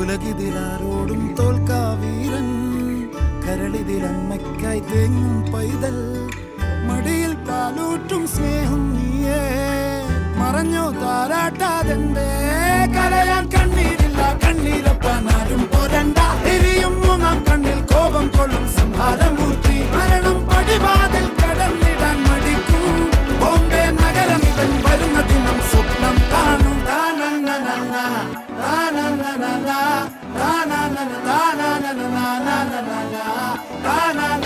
ഉലകിതിലാരോടും തോൽക്കാ വീരൻ, കരളിതിലമ്മയ്ക്കായി തേങ്ങും പൈതൽ, മടിയിൽ പാലൂറ്റും സ്നേഹം നീയേ, മറഞ്ഞോ താരാട്ടാതെന്തേ കരയാൻ കണ്ണീരില്ല, കണ്ണീരപ്പാനാരും പോരണ്ട, എരിയും മൂന്നാം കണ്ണിൽ കോപം കൊള്ളും സംഹാരമൂർത്തി, മരണം പടിവാതിൽ കടന്നിടാൻ മടിക്കും, ബോംബെ നഗരം ഇവൻ വരുന്ന ദിനം സ്വപ്നം കാണും. Na na na